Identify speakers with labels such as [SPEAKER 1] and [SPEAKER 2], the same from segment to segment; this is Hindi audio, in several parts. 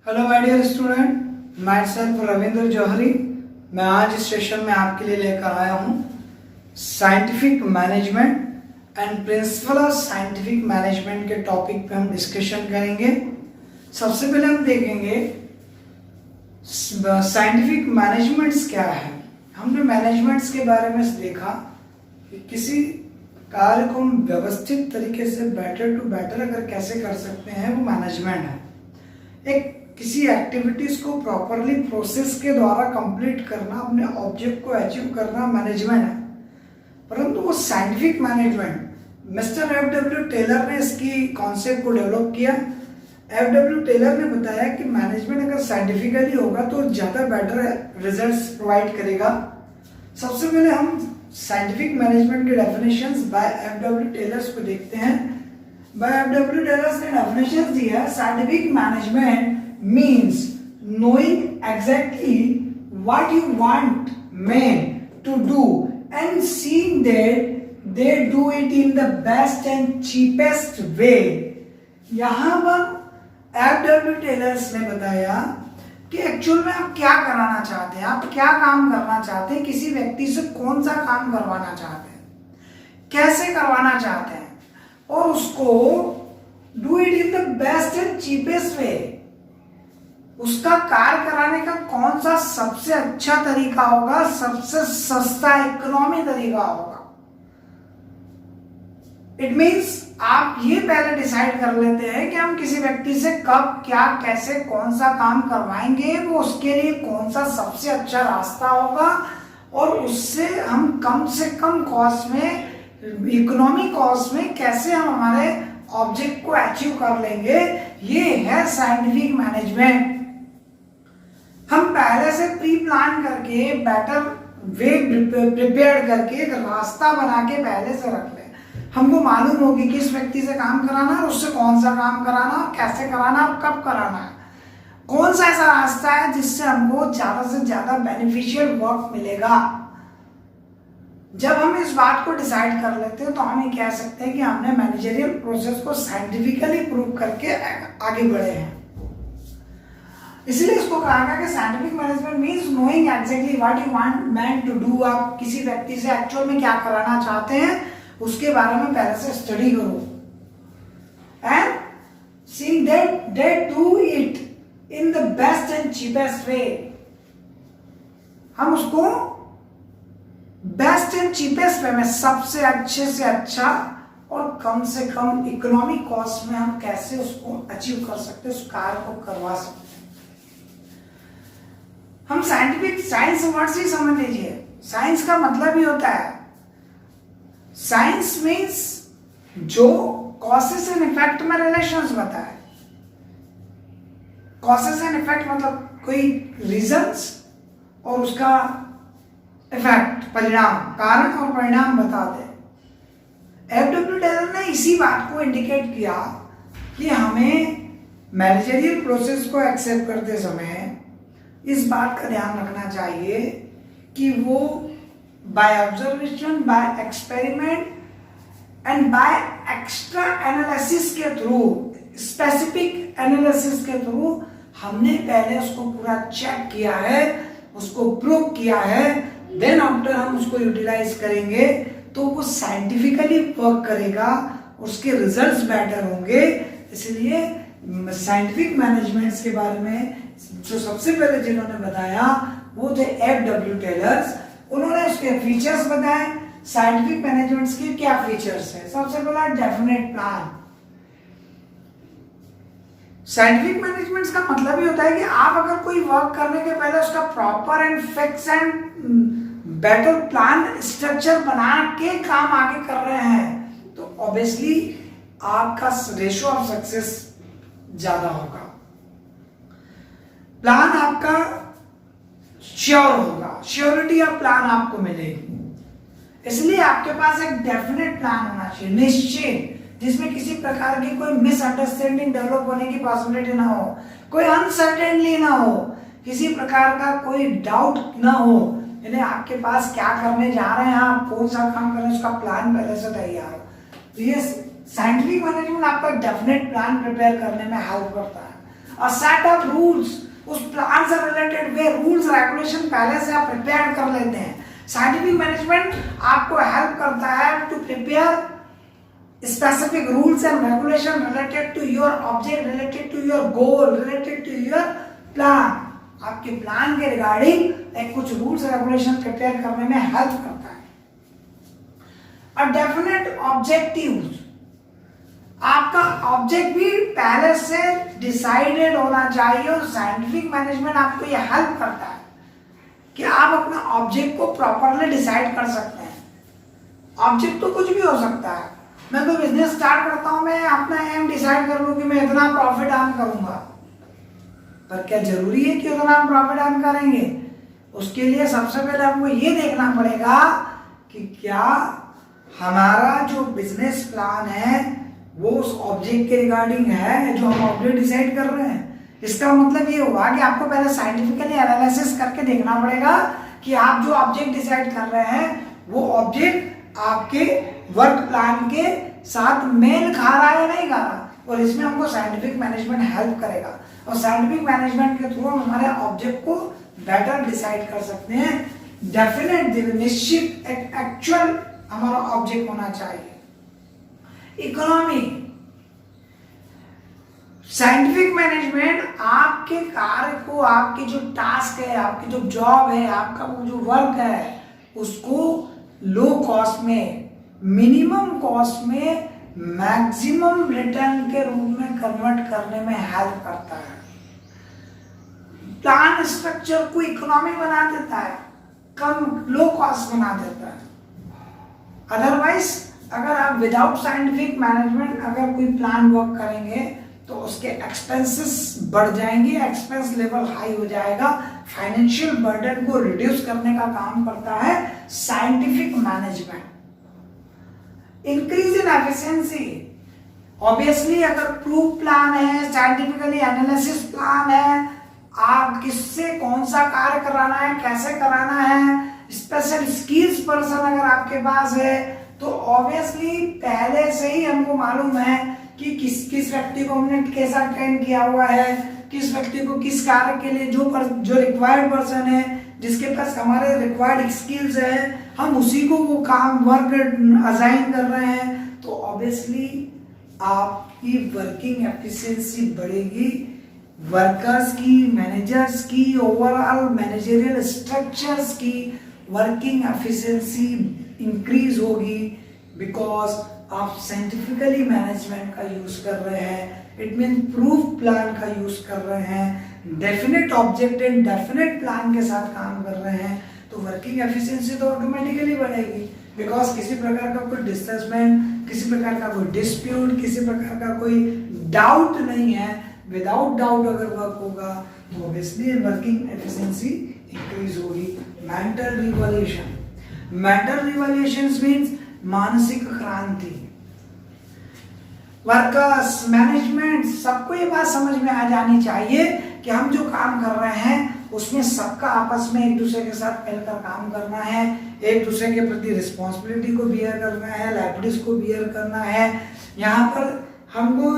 [SPEAKER 1] Hello my dear student, myself Ravindra Jauhari. मैं आज इस सेशन में आपके लिए लेकर आया हूँ scientific management and principal of scientific management के टॉपिक पे हम डिस्कशन करेंगे। सबसे पहले हम देखेंगे साइंटिफिक मैनेजमेंट्स क्या है। हमने मैनेजमेंट्स के बारे में देखा कि किसी कार्य को हम व्यवस्थित तरीके से बेटर टू बेटर अगर कैसे कर सकते हैं, वो मैनेजमेंट है। एक किसी एक्टिविटीज को प्रॉपरली प्रोसेस के द्वारा कंप्लीट करना, अपने ऑब्जेक्ट को अचीव करना मैनेजमेंट है। परंतु वो scientific management mister F W. Taylor ने इसकी कॉन्सेप्ट को डेवलप किया। एफ.डब्ल्यू. टेलर ने बताया कि मैनेजमेंट अगर साइंटिफिकली होगा तो ज़्यादा बेटर रिजल्ट्स प्रोवाइड करेगा। सबसे पहले हम साइंटिफिक मैनेजमेंट के डेफिनेशंस बाय एफ.डब्ल्यू. टेलर्स को देखते हैं। By F W. टेलर्स ने डेफिनेशंस दिया है, scientific management means knowing exactly what you want men to do and seeing that they do it in the best and cheapest way। यहां पर एफ.डब्ल्यू. टेलर्स ने बताया कि एक्चुअल में आप क्या कराना चाहते हैं, आप क्या काम करना चाहते हैं, किसी व्यक्ति से कौन सा काम करवाना चाहते हैं, कैसे करवाना चाहते हैं, और उसको do it in the best and cheapest way. उसका कार्य कराने का कौन सा सबसे अच्छा तरीका होगा, सबसे सस्ता इकोनॉमी तरीका होगा। इट मींस आप ये पहले डिसाइड कर लेते हैं कि हम किसी व्यक्ति से कब, क्या, कैसे, कौन सा काम करवाएंगे, वो उसके लिए कौन सा सबसे अच्छा रास्ता होगा, और उससे हम कम से कम कॉस्ट में, इकोनॉमी कॉस्ट में कैसे हम हमारे ऑब्जेक्ट को अचीव कर लेंगे। ये है साइंटिफिक मैनेजमेंट। हम पहले से प्री प्लान करके, बेटर वे प्रिपेयर करके, एक रास्ता बना के पहले से रख लें। हमको मालूम होगी कि इस व्यक्ति से काम कराना है, उससे कौन सा काम कराना, कैसे कराना और कब कराना है, कौन सा ऐसा रास्ता है जिससे हमको ज्यादा से ज्यादा बेनिफिशियल वर्क मिलेगा। जब हम इस बात को डिसाइड कर लेते हैं तो हम ये कह सकते हैं कि हमने मैनेजरियल प्रोसेस को साइंटिफिकली प्रूव करके आगे बढ़े हैं। इसलिए इसको कहा गया कि scientific management means knowing exactly what you want man to do. आप किसी व्यक्ति से एक्चुअल में क्या कराना चाहते हैं उसके बारे में पहले से स्टडी करो and seeing that they do it in the best and cheapest way. हम उसको बेस्ट एंड चीपेस्ट वे में, सबसे अच्छे से अच्छा और कम से कम इकोनॉमिक कॉस्ट में हम कैसे उसको अचीव कर सकते हैं, उस कार्य को करवा सकते हैं। हम साइंटिफिक साइंस वर्ड से समझ लीजिए। साइंस का मतलब ही होता है, साइंस मीन्स जो कॉसेस एंड इफेक्ट में रिलेशंस बताए। कॉसेस एंड इफेक्ट मतलब कोई रीजंस और उसका इफेक्ट, परिणाम, कारण और परिणाम बता दे। एफ.डब्ल्यू. टेलर ने इसी बात को इंडिकेट किया कि हमें मैनेजरियल प्रोसेस को एक्सेप्ट करते समय इस बात का ध्यान रखना चाहिए कि वो by observation, by experiment and by extra analysis के थ्रू, स्पेसिफिक एनालिसिस के थ्रू हमने पहले उसको पूरा चेक किया है, उसको प्रूव किया है, देन आफ्टर हम उसको यूटिलाइज करेंगे तो वो साइंटिफिकली वर्क करेगा, उसके रिजल्ट्स बेटर होंगे। इसलिए साइंटिफिक मैनेजमेंट्स के बारे में जो सबसे पहले जिन्होंने बताया वो थे एफ.डब्ल्यू. टेलर्स। उन्होंने उसके फीचर्स बताए। साइंटिफिक मैनेजमेंट्स के क्या फीचर्स है? सबसे पहला डेफिनेट प्लान। साइंटिफिक मैनेजमेंट्स का मतलब ही होता है कि आप अगर कोई वर्क करने के पहले उसका proper and fix and better plan, structure बना के काम आगे कर रहे हैं तो ऑब्वियसली आपका रेशियो ऑफ सक्सेस ज्यादा होगा, प्लान आपका श्योर होगा, श्योरिटी ऑफ प्लान आपको मिलेगी। इसलिए आपके पास एक डेफिनेट प्लान होना चाहिए, निश्चित, जिसमें किसी प्रकार की कोई मिसअंडरस्टैंडिंग डेवलप होने की पॉसिबिलिटी ना हो, कोई अनसर्टेनली ना हो, किसी प्रकार का कोई डाउट ना हो। यानी आपके पास क्या करने जा रहे हैं, आप कौन सा काम कर रहे हैं, उसका प्लान पहले से तैयार हो। तो ये साइंटिफिक मैनेजमेंट आपका डेफिनेट प्लान प्रिपेयर करने में हेल्प करता है। अ सेट ऑफ रूल्स, उस प्लान से रिलेटेड वे रूल्स रेगुलेशन पहले से आप प्रिपेयर कर लेते हैं। साइंटिफिक मैनेजमेंट आपको हेल्प करता है to prepare specific rules and regulation related to your object, related to your goal, related to your plan। आपके प्लान के रिगार्डिंग एक कुछ रूल्स रेगुलेशन प्रिपेयर करने में हेल्प करता है। और डेफिनेट ऑब्जेक्टिव्स, आपका ऑब्जेक्ट भी पहले से डिसाइडेड होना चाहिए और साइंटिफिक मैनेजमेंट आपको यह हेल्प करता है कि आप अपना ऑब्जेक्ट को प्रॉपरली डिसाइड कर सकते हैं। ऑब्जेक्ट तो कुछ भी हो सकता है, मैं कोई बिजनेस स्टार्ट करता हूं, मैं अपना एम डिसाइड कर लूं कि मैं इतना प्रॉफिट अर्न करूंगा, पर क्या जरूरी है कि उतना हम प्रॉफिट अर्न करेंगे? उसके लिए सबसे पहले हमको ये देखना पड़ेगा कि क्या हमारा जो बिजनेस प्लान है वो उस ऑब्जेक्ट के रिगार्डिंग है जो हम ऑब्जेक्ट डिसाइड कर रहे हैं। इसका मतलब ये हुआ कि आपको पहले साइंटिफिकली एनालिसिस करके देखना पड़ेगा कि आप जो ऑब्जेक्ट डिसाइड कर रहे हैं वो ऑब्जेक्ट आपके वर्क प्लान के साथ मेल खा रहा है या नहीं खा रहा, और इसमें हमको साइंटिफिक मैनेजमेंट हेल्प करेगा। और साइंटिफिक मैनेजमेंट के थ्रू हम हमारे ऑब्जेक्ट को बेटर डिसाइड कर सकते हैं। डेफिनेट निश्चित एक एक्चुअल हमारा ऑब्जेक्ट होना चाहिए। इकोनॉमी, साइंटिफिक मैनेजमेंट आपके कार्य को, आपके जो टास्क है, आपकी जो जॉब है, आपका वो जो वर्क है, उसको लो कॉस्ट में, मिनिमम कॉस्ट में मैक्सिमम रिटर्न के रूप में कन्वर्ट करने में हेल्प करता है। प्लान स्ट्रक्चर को इकोनॉमी बना देता है, कम लो कॉस्ट बना देता है। अदरवाइज अगर आप विदाउट साइंटिफिक मैनेजमेंट अगर कोई प्लान वर्क करेंगे तो उसके एक्सपेंसेस बढ़ जाएंगे, एक्सपेंस लेवल हाई हो जाएगा। फाइनेंशियल बर्डन को रिड्यूस करने का काम करता है scientific management. Increase in efficiency, obviously अगर प्रूफ प्लान है, साइंटिफिकली एनालिसिस प्लान है, आप किससे कौन सा कार्य कराना है, कैसे कराना है, स्पेशल स्किल्स पर्सन अगर आपके पास है, तो ऑब्वियसली पहले से ही हमको मालूम है कि किस व्यक्ति को हमने कैसा ट्रेन किया हुआ है, किस व्यक्ति को किस कार्य के लिए जो रिक्वायर्ड पर्सन है, जिसके पास हमारे रिक्वायर्ड स्किल्स है, हम उसी को वो काम वर्क असाइन कर रहे हैं। तो ऑब्वियसली आपकी वर्किंग एफिशिएंसी बढ़ेगी, वर्कर्स की, मैनेजर्स की, ओवरऑल मैनेजरियल स्ट्रक्चर्स की वर्किंग एफिशिएंसी इंक्रीज होगी, बिकॉज आप साइंटिफिकली मैनेजमेंट का यूज कर रहे हैं। इट मीन प्रूफ प्लान का यूज कर रहे हैं, definite object and definite plan के साथ काम कर रहे हैं, तो वर्किंग एफिशिएंसी तो ऑटोमेटिकली बढ़ेगी। बिकॉज किसी प्रकार का कोई डिस्टर्बमेंट, किसी प्रकार का कोई डिस्प्यूट, किसी प्रकार का कोई डाउट नहीं है। विदाउट डाउट अगर वर्क होगा तो ऑब्वियसली वर्किंग एफिशिएंसी इंक्रीज होगी। Mental revolution, mental revolutions means मानसिक क्रांति। वर्कर्स, मैनेजमेंट, सबको ये बात समझ में आ जानी चाहिए कि हम जो काम कर रहे हैं उसमें सबका आपस में एक दूसरे के साथ मिलकर काम करना है, एक दूसरे के प्रति रिस्पॉन्सिबिलिटी को बियर करना है, लाइबिलिटीज को बियर करना है। यहाँ पर हमको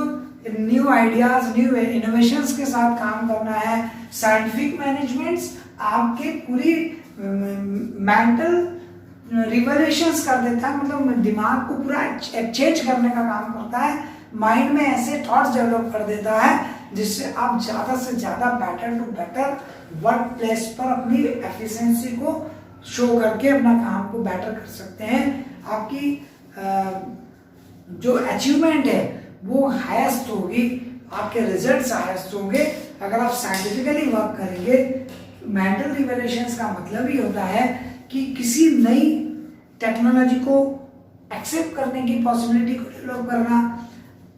[SPEAKER 1] न्यू आइडियाज, न्यू इनोवेशंस के साथ काम करना है। साइंटिफिक मैनेजमेंट्स आपके पूरी मेंटल रिवॉल्यूशंस कर देता है, मतलब दिमाग को पूरा एक्सचेंज करने का काम करता है, माइंड में ऐसे थॉट्स डेवलप कर देता है जिससे आप ज़्यादा से ज़्यादा better to better work place पर अपनी एफिशिएंसी को शो करके अपना काम को बेटर कर सकते हैं। आपकी जो अचीवमेंट है वो हाईएस्ट होगी, आपके रिजल्ट्स हाईएस्ट होंगे अगर आप साइंटिफिकली वर्क करेंगे। मेंटल रिवॉल्यूशंस का मतलब ही होता है कि किसी नई टेक्नोलॉजी को एक्सेप्ट करने की पॉसिबिलिटी को डेवलप करना,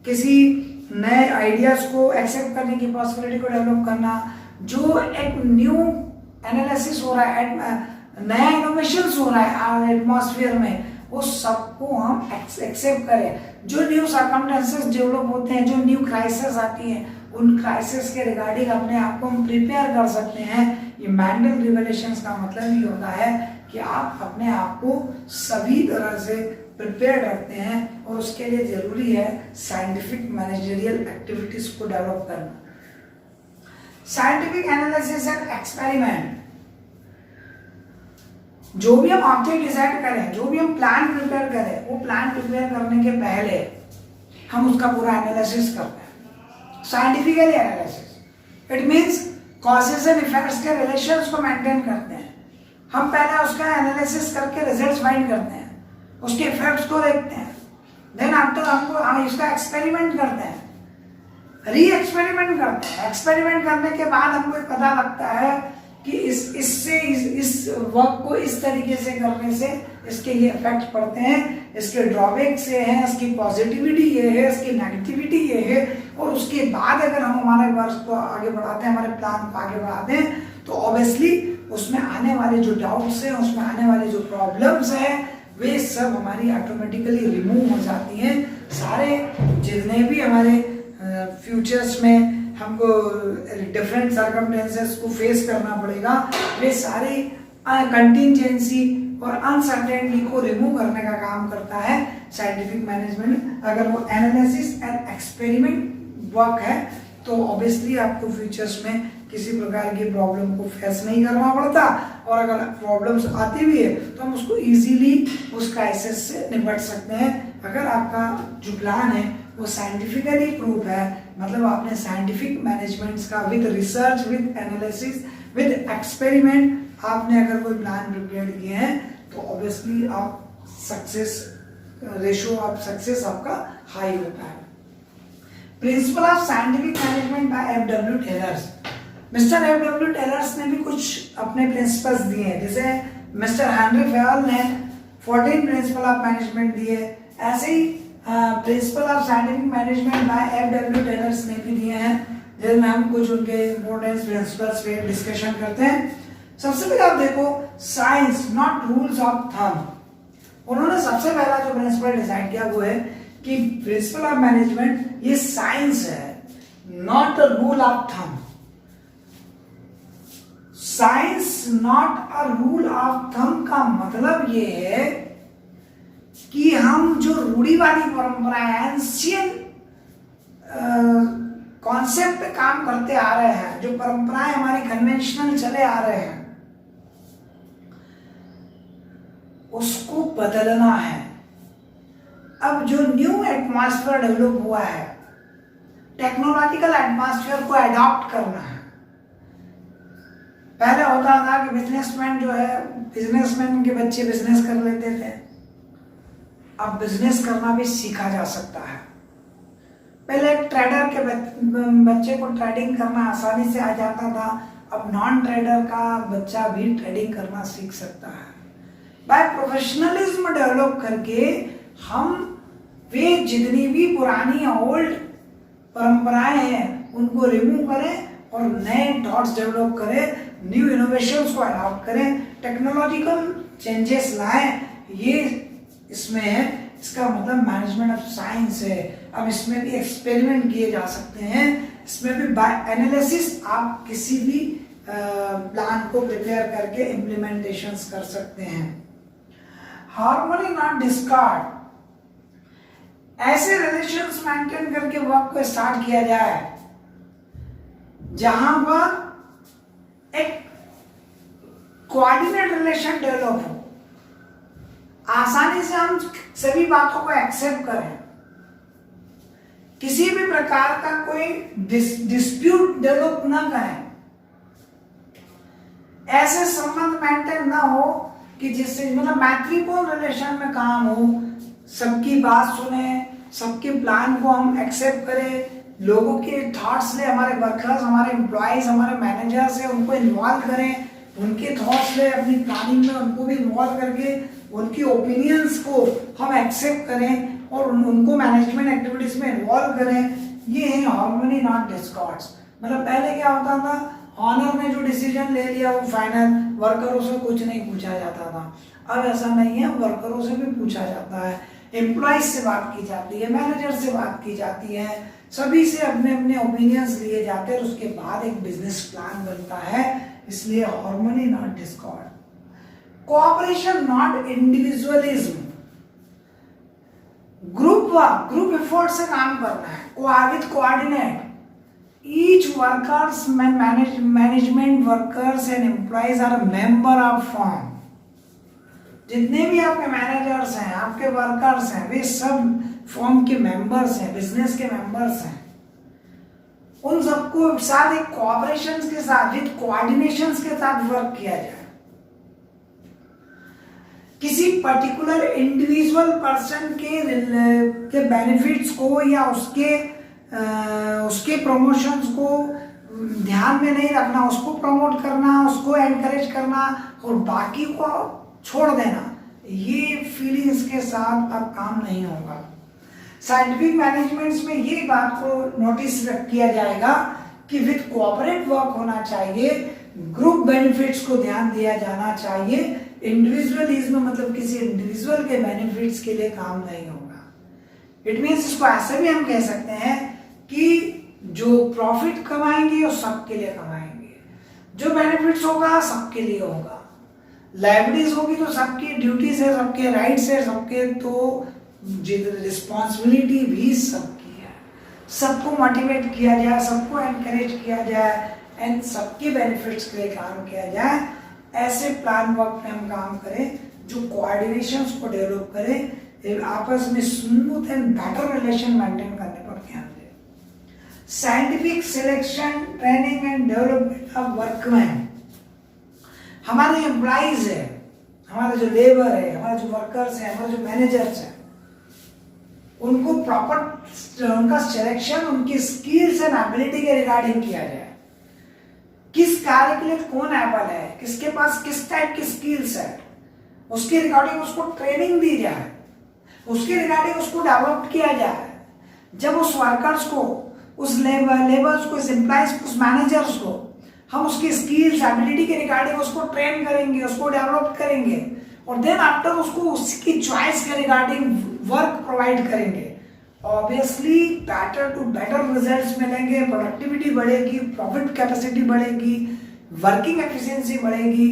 [SPEAKER 1] किसी नए आइडियाज को एक्सेप्ट करने की पॉसिबिलिटी को डेवलप करना, जो एक न्यू एनालिसिस हो रहा है, नया इनोवेशंस हो रहा है एटमॉस्फेयर में, वो सबको हम एक्सेप्ट करें। जो न्यू सर्कमस्टेंसेस डेवलप होते हैं, जो न्यू क्राइसिस आती है, उन क्राइसिस के रिगार्डिंग अपने आप को हम प्रिपेयर कर सकते हैं। ये मेंटल रिवॉल्यूशंस का मतलब ही होता है कि आप अपने आप को सभी तरह से प्रिपेयर रखते हैं, और उसके लिए जरूरी है साइंटिफिक मैनेजरियल एक्टिविटीज को डेवलप करना। साइंटिफिक एनालिसिस एंड एक्सपेरिमेंट, जो भी हम ऑब्जेक्ट डिसाइड करें, जो भी हम प्लान प्रिपेयर करें, वो प्लान प्रिपेयर करने के पहले हम उसका पूरा एनालिसिस करते हैं, scientifically analysis. It means causes and effects के रिलेशंस को मेंटेन करते हैं। हम पहले उसका एनालिसिस करके रिजल्ट्स फाइंड करते हैं, उसके इफेक्ट्स को देखते हैं, देन आफ्टर हम इसका एक्सपेरिमेंट करते हैं, री एक्सपेरिमेंट करते हैं। एक्सपेरिमेंट करने के बाद हमको पता लगता है कि इस वर्क को इस तरीके से करने से इसके ये इफेक्ट पड़ते हैं, इसके ड्रॉबैक्स ये हैं, इसकी पॉजिटिविटी ये है, इसकी नेगेटिविटी ये है। और उसके बाद अगर हम हमारे वर्क को आगे बढ़ाते हैं, हमारे प्लान को आगे बढ़ाते हैं, तो ऑब्वियसली उसमें आने वाले जो डाउट्स हैं, उसमें आने वाले जो प्रॉब्लम्स हैं, वे सब हमारी ऑटोमेटिकली रिमूव हो जाती हैं। सारे जितने भी हमारे फ्यूचर्स में हमको डिफरेंट सर्कमस्टेंसेस को फेस करना पड़ेगा, वे सारी कंटिंजेंसी और अनसर्टेनिटी को रिमूव करने का काम करता है साइंटिफिक मैनेजमेंट। अगर वो एनालिसिस एंड एक्सपेरिमेंट वर्क है तो ऑब्वियसली आपको फ्यूचर्स में किसी प्रकार की प्रॉब्लम को फेस नहीं करना पड़ता, और अगर प्रॉब्लम्स आती भी है तो हम उसको इजीली उस क्राइसिस से निपट सकते हैं। अगर आपका जो प्लान है वो साइंटिफिकली प्रूफ है, मतलब आपने साइंटिफिक मैनेजमेंट्स का with research, with analysis, with experiment आपने अगर कोई प्लान प्रिपेयर किए हैं, तो ऑब्वियसली आप सक्सेस रेशियो ऑफ सक्सेस आपका हाई होता है। Principle of scientific management by F W. Taylor's. Mister F W. Taylor's ने भी कुछ अपने प्रिंसिपल्स दिए हैं, जैसे मिस्टर हेनरी फेयल ने 14 प्रिंसिपल ऑफ मैनेजमेंट दिए, ऐसे ही principle of scientific management by F W. Taylor's ने भी दिए हैं, जिसमें हम कुछ उनके इंपॉर्टेंट प्रिंसिपल्स पे डिस्कशन करते हैं। सबसे पहले आप देखो, science not rules of thumb. उन्होंने सबसे पहला जो प्रिंसिपल डिसाइड किया वो है कि प्रिंसिपल ऑफ मैनेजमेंट ये साइंस है, not a rule of thumb. Science not a rule of thumb का मतलब ये है कि हम जो रूढ़िवादी परंपराएं, एंशियंट कॉन्सेप्ट पे काम करते आ रहे हैं, जो परंपराएं हमारी कन्वेंशनल चले आ रहे हैं, उसको बदलना है। अब जो न्यू एटमॉस्फेयर डेवलप हुआ है, टेक्नोलॉजिकल एटमॉस्फेयर को अडॉप्ट करना है। पहले होता था कि बिजनेसमैन जो है, बिजनेसमैन के बच्चे बिजनेस कर लेते थे, अब बिजनेस करना भी सीखा जा सकता है। पहले ट्रेडर के बच्चे को ट्रेडिंग करना आसानी से आ जाता था, अब नॉन ट्रेडर का बच्चा भी ट्रेडिंग करना सीख सकता है। बाय प्रोफेशनलिज्म डेवलप करके हम वे जितनी भी पुरानी ओल्ड परंपराएं हैं उनको रिमूव करें और नए थॉट्स डेवलप करें, न्यू इनोवेशंस को अडॉप्ट करें, टेक्नोलॉजिकल चेंजेस लाएं। ये इसमें है, इसका मतलब मैनेजमेंट ऑफ साइंस है। अब इसमें भी एक्सपेरिमेंट किए जा सकते हैं, इसमें भी बाय एनालिसिस आप किसी भी प्लान को प्रिपेयर करके इम्प्लीमेंटेशंस कर सकते हैं। हार्मनी नॉट डिस्कार्ड, ऐसे रिलेशंस मेंटेन करके वर्क को स्टार्ट किया जाए जहां पर एक कोऑर्डिनेट रिलेशन डेवलप हो, आसानी से हम सभी बातों को एक्सेप्ट करें, किसी भी प्रकार का कोई डिस्प्यूट डेवलप ना करें, ऐसे संबंध मेंटेन ना हो कि जिससे मतलब मैत्रीपूर्ण रिलेशन में काम हो, सबकी बात सुने, सबके प्लान को हम एक्सेप्ट करें, लोगों के थॉट्स ले, हमारे वर्कर्स, हमारे एम्प्लॉयज, हमारे मैनेजर्स है उनको इन्वॉल्व करें, उनके थॉट्स ले अपनी प्लानिंग में उनको भी इन्वॉल्व करके उनकी ओपिनियंस को हम एक्सेप्ट करें और उनको मैनेजमेंट एक्टिविटीज में इन्वॉल्व करें। ये है हार्मनी नॉट डिस्कॉर्ड्स। मतलब पहले क्या होता था, ऑनर ने जो डिसीजन ले लिया वो फाइनल, वर्करों से कुछ नहीं पूछा जाता था। अब ऐसा नहीं है, वर्करों से भी पूछा जाता है, एम्प्लॉयज से बात की जाती है, मैनेजर से बात की जाती है, सभी से अपने अपने ओपिनियंस लिए जाते हैं और उसके बाद एक बिजनेस प्लान बनता है। इसलिए harmony not Discord, cooperation not individualism, group work, group effort से काम करना है, with coordinate, each workers, management workers and employees are a member of firm. जितने भी आपके मैनेजर्स हैं, आपके वर्कर्स हैं, वे सब फर्म के मेंबर्स हैं, बिजनेस के मेंबर्स हैं। उन सबको साथ एक कोऑपरेशन के साथ, विद कोऑर्डिनेशन के साथ वर्क किया जाए। किसी पर्टिकुलर इंडिविजुअल पर्सन के बेनिफिट्स को या उसके प्रमोशंस को ध्यान में नहीं रखना, उसको प्रमोट करना, उसको एनकरेज करना और बाकी को छोड़ देना, ये फीलिंग्स के साथ अब काम नहीं होगा। साइंटिफिक मैनेजमेंट्स में ये बात को नोटिस किया जाएगा कि विद कोऑपरेट वर्क होना चाहिए, ग्रुप बेनिफिट्स को ध्यान दिया जाना चाहिए। इंडिविजुअलिज्म मतलब किसी इंडिविजुअल के बेनिफिट्स के लिए काम नहीं होगा। इट मीन्स इसको ऐसे भी हम कह सकते हैं कि जो प्रॉफिट कमाएंगे वो सबके लिए कमाएंगे, जो बेनिफिट्स होगा सबके लिए होगा, लाइबिलिटीज होगी तो सबकी ड्यूटीज है, सबके राइट्स है, सबके तो रिस्पॉन्सिबिलिटी भी सबकी है। सबको मोटिवेट किया जाए, सबको एनकरेज किया जाए एंड सबके बेनिफिट्स के लिए काम किया जाए। ऐसे प्लान वर्क में हम काम करें जो कोऑर्डिनेशंस को डेवलप करें, आपस में smooth and better relation maintain करने पर ध्यान दें। Scientific selection, training and development of workman. हमारे एम्प्लॉइज है, हमारा जो लेबर है, हमारे जो वर्कर्स है, हमारे जो मैनेजर्स है, उनको प्रॉपर उनका सिलेक्शन उनकी स्किल्स एंड एबिलिटी के रिगार्डिंग किया जाए। किस कार्य के लिए कौन एबल है, किसके पास किस टाइप की स्किल्स है, उसके रिगार्डिंग उसको ट्रेनिंग दी जाए, उसके रिगार्डिंग उसको डेवलप किया जाए। जब उस वर्कर्स को, उस लेबर्स को, उस एम्प्लॉइज को, उस मैनेजर्स को हम उसकी स्किल्स एबिलिटी के रिगार्डिंग उसको ट्रेन करेंगे, उसको डेवलप करेंगे और देन आफ्टर उसको उसकी चॉइस के रिगार्डिंग वर्क प्रोवाइड करेंगे, obviously better to better results मिलेंगे, प्रोडक्टिविटी बढ़ेगी, प्रॉफिट कैपेसिटी बढ़ेगी, वर्किंग एफिशिएंसी बढ़ेगी।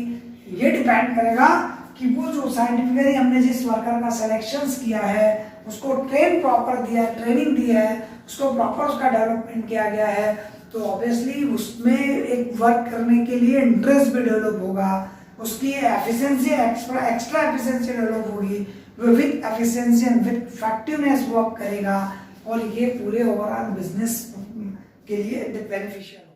[SPEAKER 1] ये डिपेंड करेगा कि वो जो साइंटिफिकली हमने जिस वर्कर का सिलेक्शन किया है उसको प्रॉपर दिया है, ट्रेनिंग दी है, उसको प्रॉपर उसका डेवलपमेंट किया गया है, तो ऑब्वियसली उसमें एक वर्क करने के लिए इंटरेस्ट भी डेवलप होगा, उसकी एफिशिएंसी एक्स्ट्रा एफिशिएंसी डेवलप होगी, वो with efficiency and with effectiveness work करेगा और ये पूरे ओवरऑल बिजनेस के लिए बेनिफिशियल